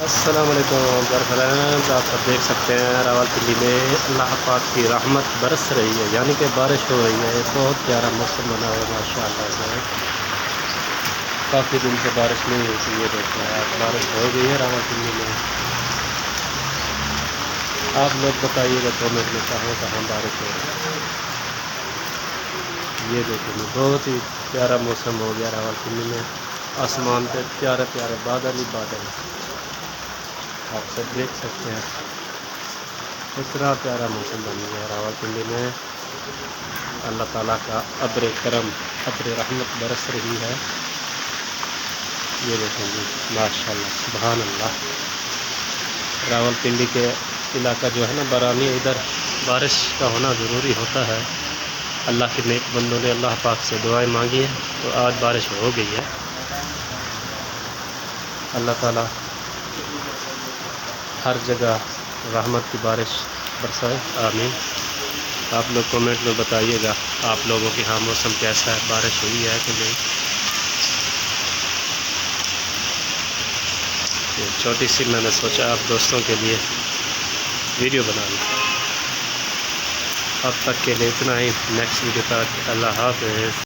السلام علیکم فرینڈز، آپ سب دیکھ سکتے ہیں راولپنڈی میں اللہ پاک کی رحمت برس رہی ہے، یعنی کہ بارش ہو رہی ہے۔ بہت پیارا موسم بنا ہوا ہے ماشاءاللہ سے۔ کافی دن سے بارش نہیں ہوئی تھی، یہ دیکھیں آج بارش ہو گئی ہے راولپنڈی میں۔ آپ لوگ بتائیے گا کامنٹ میں کہاں کہاں بارش ہو رہی ہے۔ یہ دیکھیں بہت ہی پیارا موسم ہو گیا راولپنڈی میں، آسمان پہ پیارے پیارے بادل ہی بادل، آپ سب دیکھ سکتے ہیں اتنا پیارا موسم بن گیا راولپنڈی میں۔ اللہ تعالیٰ کا ابر کرم، ابر رحمت برس رہی ہے۔ یہ دیکھیں جی ماشاءاللہ سبحان اللہ۔ راولپنڈی کے علاقہ جو ہے نا برانی، ادھر بارش کا ہونا ضروری ہوتا ہے۔ اللہ کے نیک بندوں نے اللہ پاک سے دعائیں مانگی ہیں تو آج بارش ہو گئی ہے۔ اللہ تعالیٰ ہر جگہ رحمت کی بارش برسائے، آمین۔ آپ لوگ کامنٹ میں بتائیے گا آپ لوگوں کے ہاں موسم کیسا ہے، بارش ہوئی ہے کہ نہیں۔ یہ چھوٹی سی میں نے سوچا آپ دوستوں کے لیے ویڈیو بنا لوں۔ اب تک کے لیے اتنا ہی، نیکسٹ ویڈیو تک اللہ حافظ۔